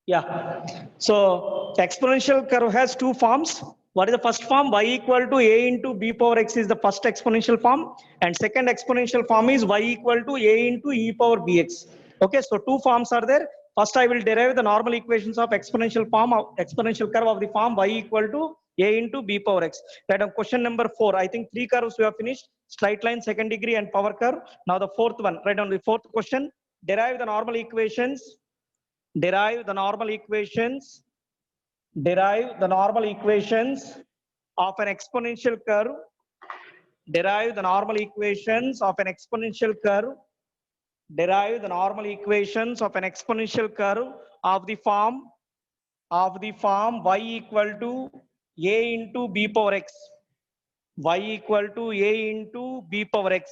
Yeah. So exponential curve has two forms. What is the first form? Y equal to a into b power x is the first exponential form, and second exponential form is y equal to a into e power bx. Okay, so two forms are there. First, I will derive the normal equations of exponential form of exponential curve of the form y equal to a into b power x. Right on question number 4. I think three curves we have finished: straight line, second degree, and power curve. Now the fourth one. Right on the fourth question. Derive the normal equations. Derive the normal equations. Derive the normal equations of an exponential curve. Derive the normal equations of an exponential curve. Derive the normal equations of an exponential curve of the form y equal to a into b power x. Y equal to a into b power x.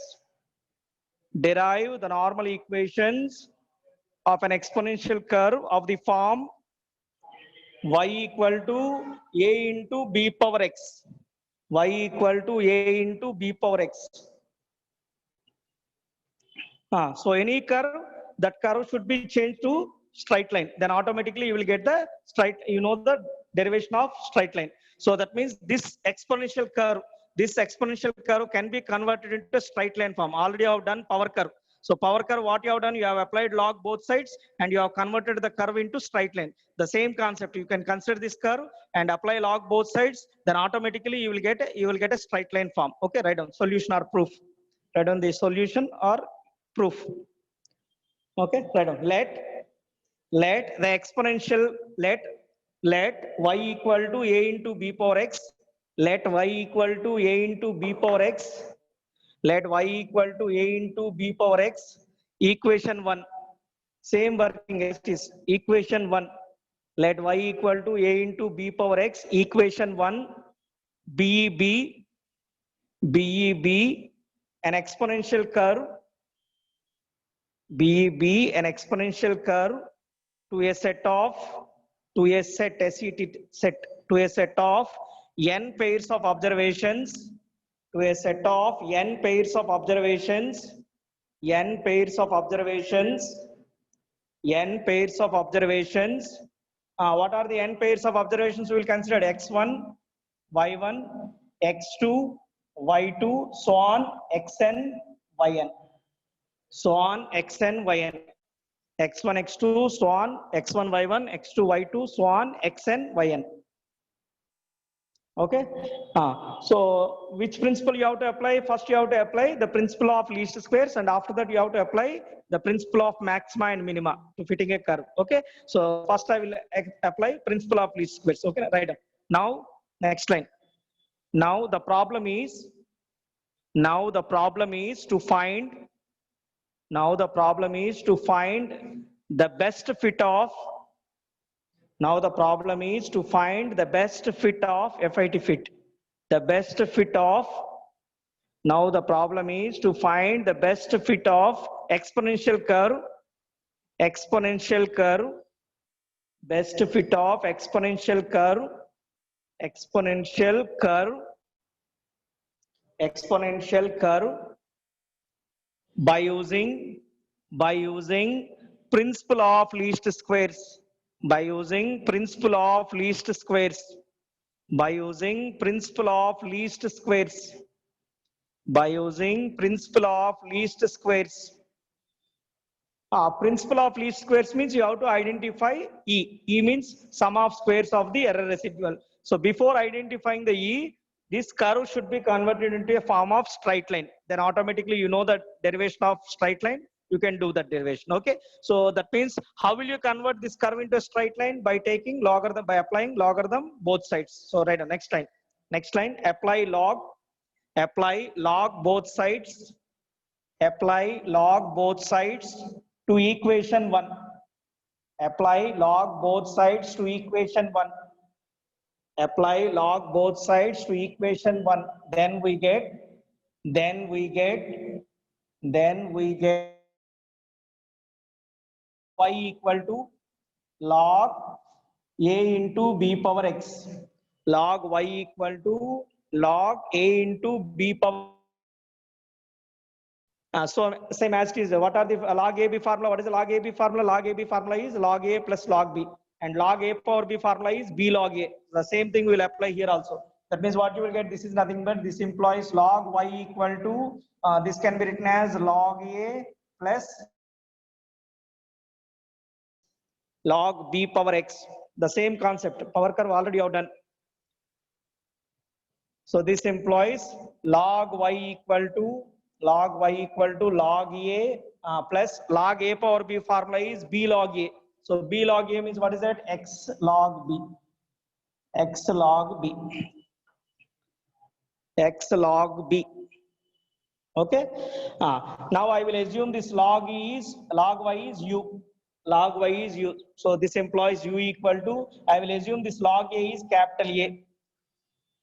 Derive the normal equations of an exponential curve of the form y equal to a into b power x. Y equal to a into b power x. So any curve, that curve should be changed to straight line. Then automatically you will get the straight, the derivation of straight line. So that means this exponential curve can be converted into a straight line form. Already I have done power curve. So power curve, what you have done, you have applied log both sides and you have converted the curve into straight line. The same concept, you can consider this curve and apply log both sides, then automatically you will get a straight line form. Okay, write down solution or proof. Write down the solution or proof. Okay, write down. Let the exponential let y equal to a into b power x. Let y equal to a into b power x. Let y equal to a into b power x. Equation 1. Same working as it is. Equation 1. Let y equal to a into b power x. Equation 1. B, an exponential curve. An exponential curve to a set of to a set set to a set of n pairs of observations to a set of n pairs of observations n pairs of observations n pairs of observations. What are the n pairs of observations we will consider? X1, y1, x2, y2, so on xn, yn. So on xn, yn. X1, x2, so on x1, y1, x2, y2, so on xn, yn. Okay. So which principle you have to apply? First you have to apply the principle of least squares, and after that you have to apply the principle of maxima and minima to fitting a curve. Okay. So first I will apply principle of least squares. Okay. Right. Now next line. Now the problem is to find. Now the problem is to find the best fit of. Now the problem is to find the best fit of FIT fit. The best fit of. Now the problem is to find the best fit of exponential curve. Exponential curve. Best fit of exponential curve. Exponential curve. Exponential curve. By using principle of least squares. By using principle of least squares. By using principle of least squares. By using principle of least squares. Principle of least squares means you have to identify E. E means sum of squares of the error residual. So before identifying the E, this curve should be converted into a form of straight line. Then automatically you know the derivation of straight line. You can do that derivation. Okay. So that means how will you convert this curve into a straight line? By taking logarithm, by applying logarithm both sides. So right, next line. Next line, apply log both sides. Apply log both sides to equation 1. Apply log both sides to equation 1. Apply log both sides to equation 1. Then we get y equal to log a into b power x. Log y equal to log a into b power. So same as it is. What are the log AB formula? What is the log AB formula? Log AB formula is log A plus log B. and log a power b formula is b log a. The same thing will apply here also. That means what you will get, this is nothing but this implies log y equal to, this can be written as log a plus log b power x. The same concept, power curve already have done. So this implies log y equal to log a plus log a power b formula is b log a. So b log a means what is that? X log b. X log b. X log b. Okay. Now I will assume this log y is u. Log y is u. So this implies u equal to, I will assume this log a is capital A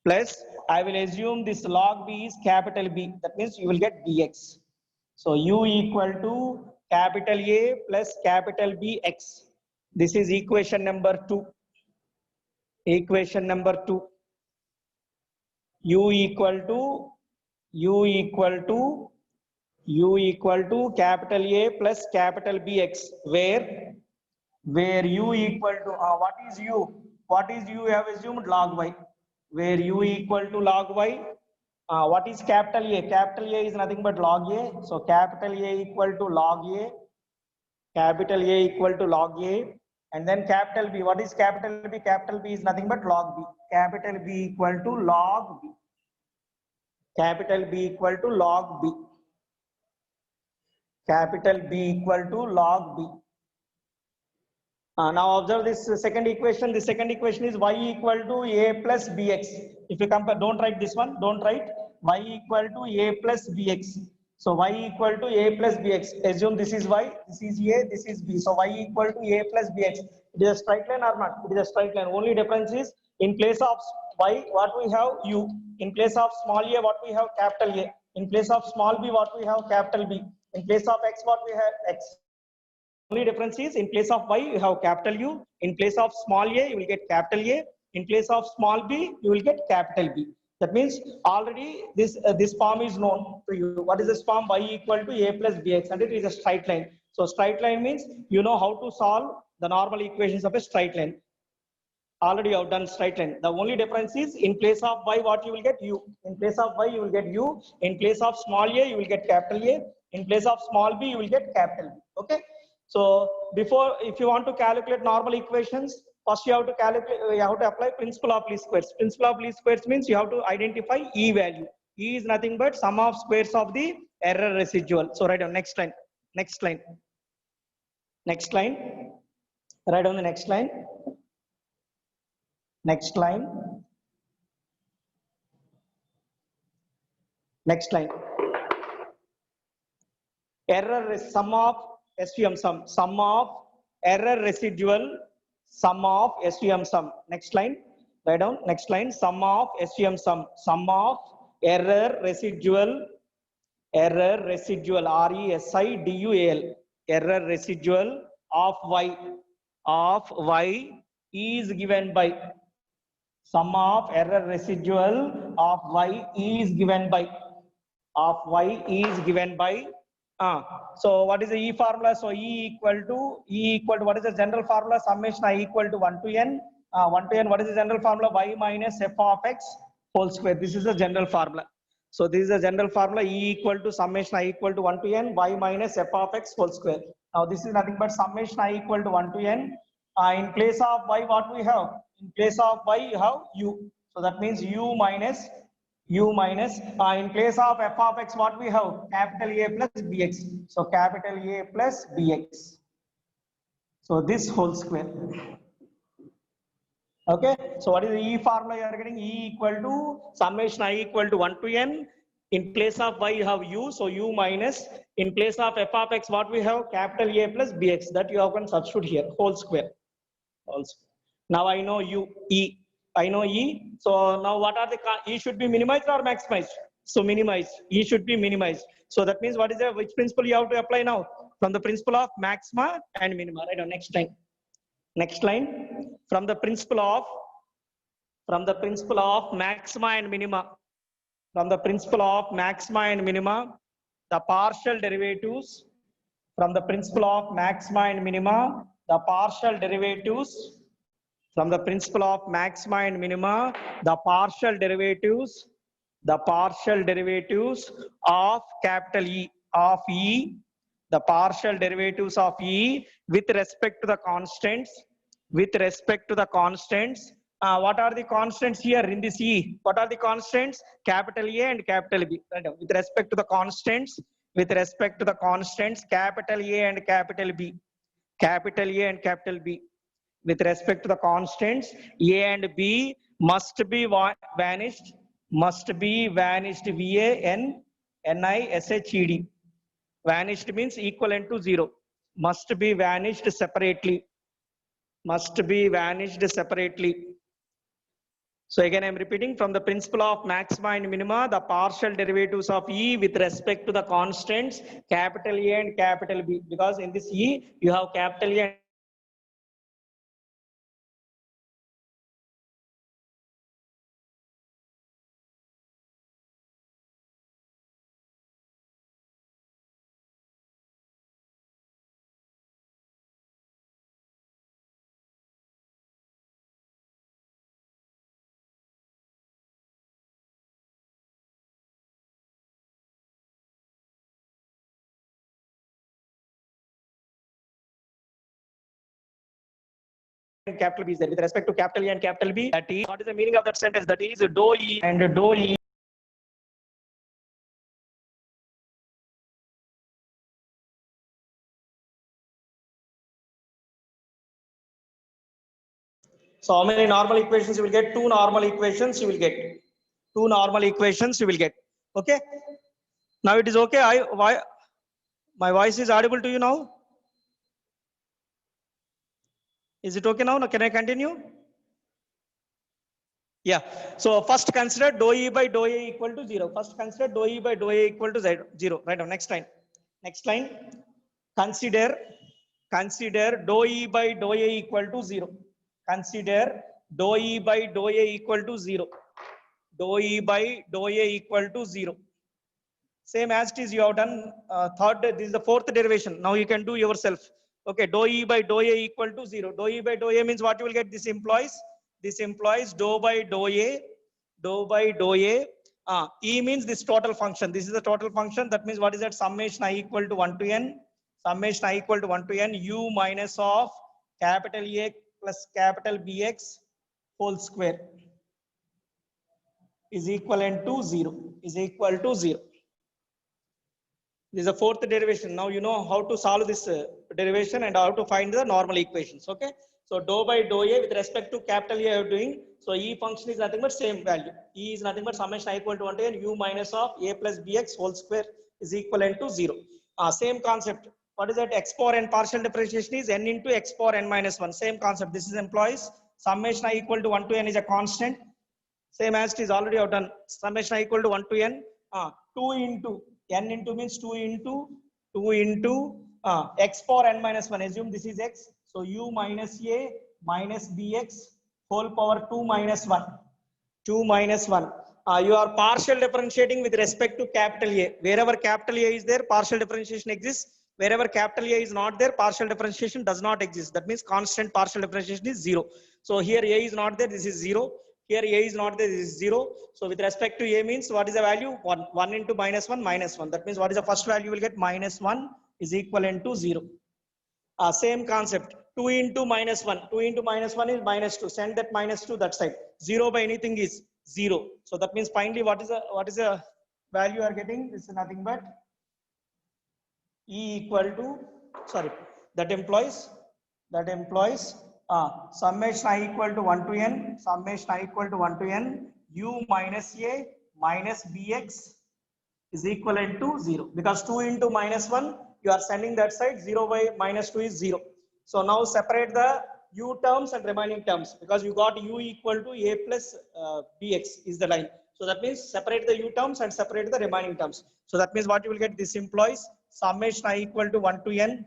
plus I will assume this log b is capital B. That means you will get dx. So u equal to capital A plus capital B x. This is equation number 2. Equation number 2. U equal to capital A plus capital B x, where u equal to, what is u? What is u? You have assumed log y. Where u equal to log y, what is capital A? Capital A is nothing but log A. So capital A equal to log A, capital A equal to log A, and then capital B. What is capital B? Capital B is nothing but log B. Capital B equal to log B. Capital B equal to log B. Capital B equal to log B. Now observe this second equation. The second equation is y equal to a plus bx. If you compare, don't write this one. Don't write y equal to a plus bx. So y equal to a plus bx. Assume this is y, this is a, this is b. So y equal to a plus bx. It is a straight line or not? It is a straight line. Only difference is in place of y, what we have u. In place of small a, what we have capital A. In place of small b, what we have capital B. In place of x, what we have x. Only difference is in place of y you have capital U, in place of small a you will get capital A, in place of small b you will get capital B. That means already this form is known to you. What is this form? Y equal to a plus bx, and it is a straight line. So straight line means you know how to solve the normal equations of a straight line. Already you have done straight line. The only difference is in place of y what you will get u. In place of y you will get u. In place of small a you will get capital A. In place of small b you will get capital B. Okay. So before, if you want to calculate normal equations, first you have to calculate, you have to apply principle of least squares. Principle of least squares means you have to identify E value. E is nothing but sum of squares of the error residual. So write down next line, next line, next line, write down the next line, next line, next line. Error is sum of SVM sum of error residual, sum of SVM sum. Next line, write down next line, sum of SVM sum of error residual, RESIDUAL, error residual of y is given by, sum of error residual of y is given by, so what is the E formula? So E equal to what is the general formula? Summation I equal to 1 to n. 1 to n, what is the general formula? Y minus f of x whole square. This is the general formula. So this is the general formula. E equal to summation I equal to 1 to n, y minus f of x whole square. Now this is nothing but summation I equal to 1 to n. In place of y, what we have? In place of y, you have u. So that means u minus, in place of f of x, what we have? Capital A plus bx. So capital A plus bx. So this whole square. Okay. So what is the E formula you are getting? E equal to summation I equal to 1 to n. In place of y, you have u. So u minus, in place of f of x, what we have? Capital A plus bx. That you have to substitute here. Whole square. Now I know u, E. I know E. So now what are the, E should be minimized or maximized? So minimized. E should be minimized. So that means what is the, which principle you have to apply now? From the principle of maxima and minima. Right now, next line. Next line. From the principle of maxima and minima. From the principle of maxima and minima, the partial derivatives. From the principle of maxima and minima, the partial derivatives From the principle of maxima and minima, the partial derivatives of capital E, the partial derivatives of E with respect to the constants, what are the constants here in this E? What are the constants? Capital A and capital B. With respect to the constants, capital A and capital B, with respect to the constants, A and B must be vanished, VANISHED. Vanished means equivalent to 0. Must be vanished separately. So again, I am repeating, from the principle of maxima and minima, the partial derivatives of E with respect to the constants, capital A and capital B. Because in this E, you have capital A. Capital B is there. With respect to capital A and capital B, that is, what is the meaning of that sentence? That is dou E and dou E. So how many normal equations you will get? Two normal equations you will get. Okay. Now it is okay. Why my voice is audible to you now? Is it okay now? Can I continue? Yeah. So first consider dou E by dou A equal to 0. First consider dou E by dou A equal to 0. Right now, next line. Consider dou E by dou A equal to 0. Consider dou E by dou A equal to 0. Dou E by dou A equal to 0. Same as it is you have done this is the fourth derivation. Now you can do yourself. Okay, dou E by dou A equal to 0. Dou E by dou A means what you will get? This implies dou by dou A. E means this total function. This is the total function. That means what is that? Summation I equal to 1 to n. U minus of capital A plus capital BX whole square is equivalent to 0. This is the fourth derivation. Now you know how to solve this derivation and how to find the normal equations. Okay. So dou by dou A with respect to capital A you are doing. So E function is nothing but same value. E is nothing but summation I equal to 1 to n U minus of A plus BX whole square is equivalent to 0. Same concept. What is that? X power n partial differentiation is n into x power n minus 1. Same concept. This is employs summation I equal to 1 to n is a constant. Same as it is already out done. Summation I equal to 1 to n. 2 into n into means 2 into x power n minus 1. Assume this is x. So u minus a minus bx whole power 2 minus 1. You are partial differentiating with respect to capital A. Wherever capital A is there, partial differentiation exists. Wherever capital A is not there, partial differentiation does not exist. That means constant partial differentiation is 0. So here A is not there, this is 0. Here A is not there, this is 0. So with respect to A means what is the value? 1. 1 into minus 1, minus 1. That means what is the first value you will get? Minus 1 is equivalent to 0. Same concept. 2 into minus 1. 2 into minus 1 is minus 2. Send that minus 2 that side. 0 by anything is 0. So that means finally what is the value you are getting? This is nothing but E equal to, sorry, that implies summation I equal to 1 to n, U minus A minus BX is equivalent to 0. Because 2 into minus 1, you are sending that side, 0 by minus 2 is 0. So now separate the U terms and remaining terms, because you got U equal to A plus BX is the line. So that means separate the U terms and separate the remaining terms. So that means what you will get? This implies summation I equal to 1 to n,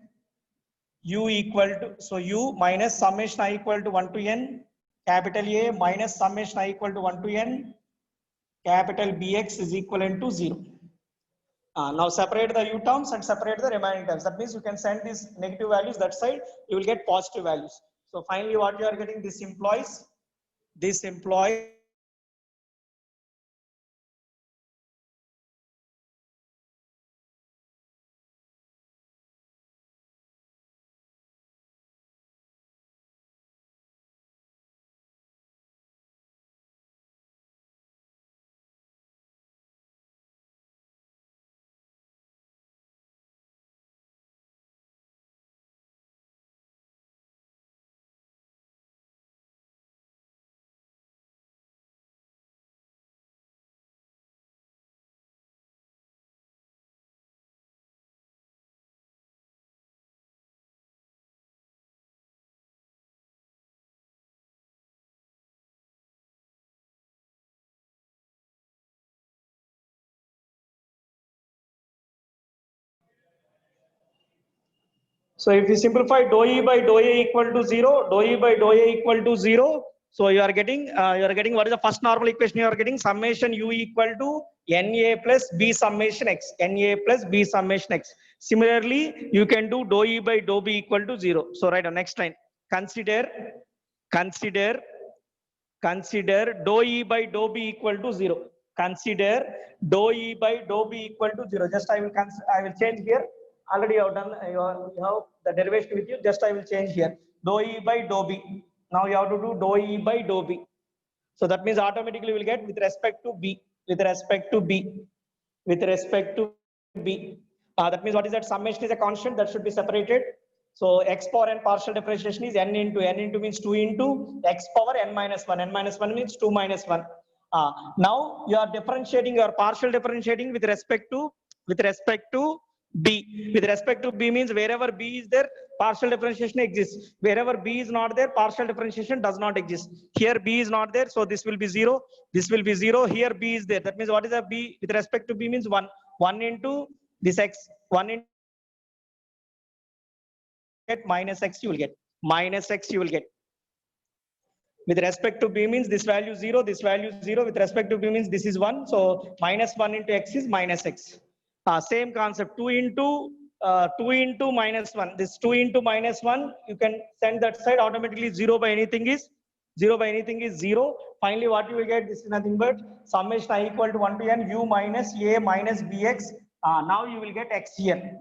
U equal to, so U minus summation I equal to 1 to n, capital A minus summation I equal to 1 to n, capital BX is equivalent to 0. Now separate the U terms and separate the remaining terms. That means you can send these negative values that side, you will get positive values. So finally, what you are getting, this implies so if you simplify dou E by dou A equal to 0, dou E by dou A equal to 0. So you are getting what is the first normal equation you are getting? Summation U equal to NA plus B summation X. NA plus B summation X. Similarly, you can do dou E by dou B equal to 0. So right on next line. Consider dou E by dou B equal to 0. Consider dou E by dou B equal to 0. Just I will change here. Already you have done, you have the derivation with you. Just I will change here. Dou E by dou B. Now you have to do dou E by dou B. So that means automatically we will get with respect to B. That means what is that? Summation is a constant that should be separated. So x power n partial differentiation is n into means 2 into x power n minus 1. N minus 1 means 2 minus 1. Now you are differentiating, you are partial differentiating with respect to B. With respect to B means wherever B is there, partial differentiation exists. Wherever B is not there, partial differentiation does not exist. Here B is not there, so this will be 0. This will be 0. Here B is there. That means what is a B with respect to B means 1. 1 into this x. 1 into minus x you will get. Minus x you will get. With respect to B means this value 0, this value 0. With respect to B means this is 1. So minus 1 into x is minus x. Same concept, 2 into minus 1. This 2 into minus 1, you can send that side automatically. 0 by anything is 0. Finally, what you will get, this is nothing but summation I equal to 1 to n u minus a minus bx. Now you will get x here.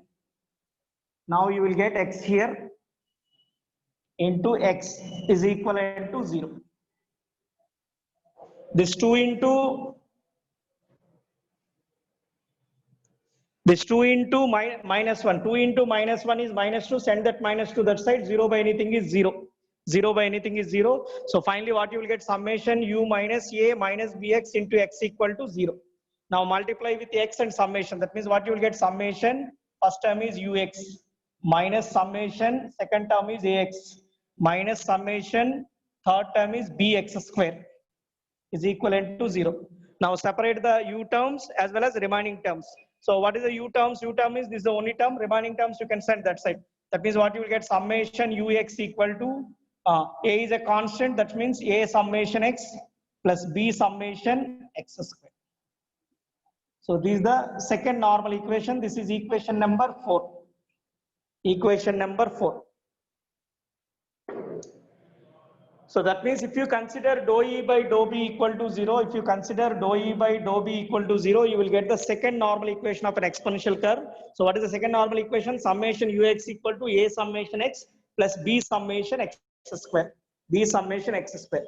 Into x is equivalent to 0. This 2 into minus 1. 2 into minus 1 is minus 2. Send that minus to that side. 0 by anything is 0. 0 by anything is 0. So finally, what you will get, summation u minus a minus bx into x equal to 0. Now multiply with x and summation. That means what you will get, summation first term is ux minus summation second term is ax minus summation third term is bx square is equivalent to 0. Now separate the u terms as well as remaining terms. So what is the u terms? U term is this is the only term. Remaining terms you can send that side. That means what you will get, summation ux equal to a is a constant. That means a summation x plus b summation x square. So this is the second normal equation. This is equation number 4. Equation number 4. So that means if you consider dou E by dou B equal to 0, if you consider dou E by dou B equal to 0, you will get the second normal equation of an exponential curve. So what is the second normal equation? Summation ux equal to a summation x plus b summation x square. B summation x square.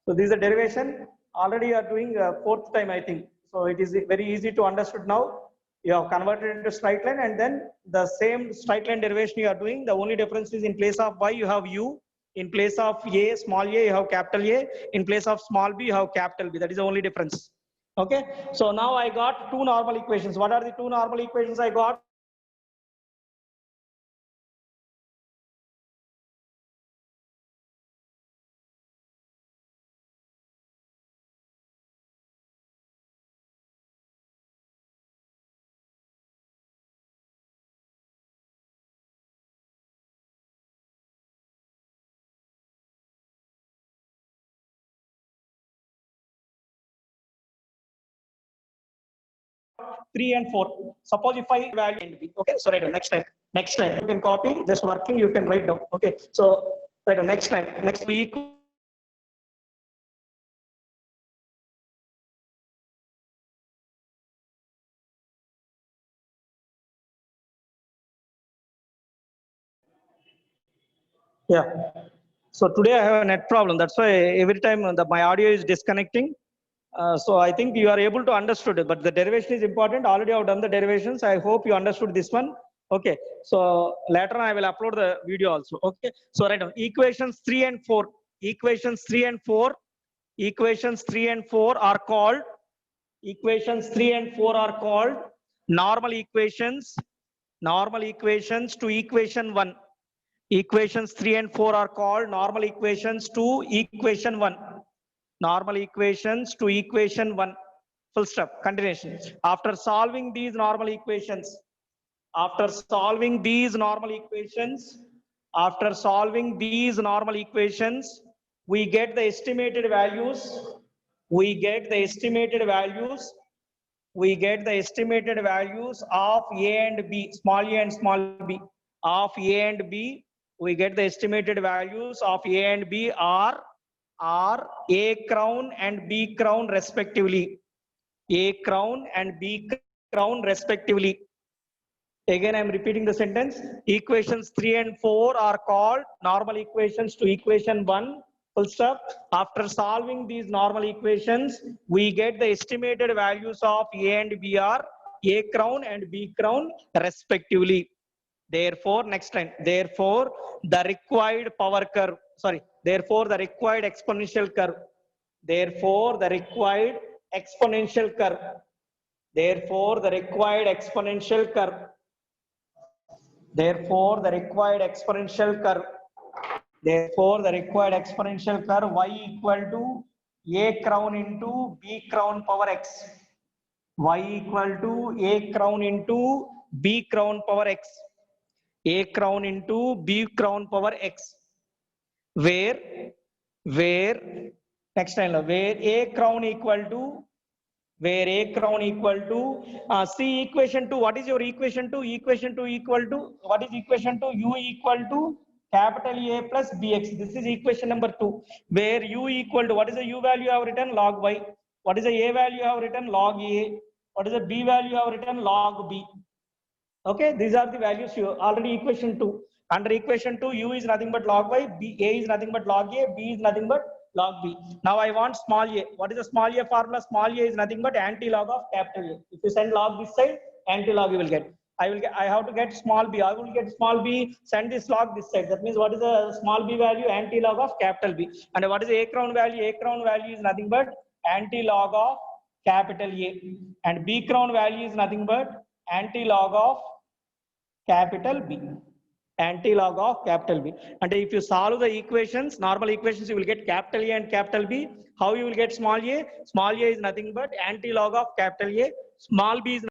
So this is the derivation. Already you are doing fourth time, I think. So it is very easy to understood now. You have converted into straight line, and then the same straight line derivation you are doing. The only difference is in place of y you have u. In place of a, small a, you have capital A. In place of small b, you have capital B. That is the only difference. Okay. So now I got two normal equations. What are the two normal equations I got? Three and four. Suppose if I value and b. Okay. So right. Next time you can copy. Just working. You can write down. Okay. So Right. Next time. Next week. Yeah. So today I have a net problem. That's why every time my audio is disconnecting. So I think you are able to understood it, but the derivation is important. Already I've done the derivations. I hope you understood this one. Okay. So later on I will upload the video also. Okay. So right now equations 3 and 4. Equations 3 and 4. Equations 3 and 4 are called equations 3 and 4 are called normal equations. Normal equations to equation 1. Equations 3 and 4 are called normal equations to equation 1. Normal equations to equation 1. Full stop. Continuation. After solving these normal equations, after solving these normal equations, after solving these normal equations, we get the estimated values. We get the estimated values. We get the estimated values of A and B, small a and small b, of A and B. We get the estimated values of A and B are A crown and B crown respectively. A crown and B crown respectively. Again, I am repeating the sentence. Equations 3 and 4 are called normal equations to equation 1. Full stop. After solving these normal equations, we get the estimated values of A and B are A crown and B crown respectively. Therefore, next line. Therefore, the required power curve. Sorry. Therefore, the required exponential curve. Therefore, the required exponential curve. Therefore, the required exponential curve. Therefore, the required exponential curve. Therefore, the required exponential curve y equal to a crown into b crown power x. Y equal to a crown into b crown power x. A crown into b crown power x. Where next line, where a crown equal to see equation 2. What is your equation 2? Equation 2 equal to, what is equation 2? U equal to capital A plus bx. This is equation number 2, where u equal to, what is the u value you have written? Log y. What is the a value you have written? Log a. What is the b value you have written? Log b. Okay, these are the values you already equation 2. Under equation 2, u is nothing but log y, a is nothing but log a, b is nothing but log b. Now I want small a. What is the small a formula? Small a is nothing but anti-log of capital A. If you send log this side, anti-log you will get. I have to get small b. I will get small b, send this log this side. That means what is the small b value? Anti-log of capital B. And what is the a crown value? A crown value is nothing but anti-log of capital A. And b crown value is nothing but anti-log of capital B. Anti-log of capital B. And if you solve the equations, normal equations, you will get capital A and capital B. How you will get small a? Small a is nothing but anti-log of capital A. Small b is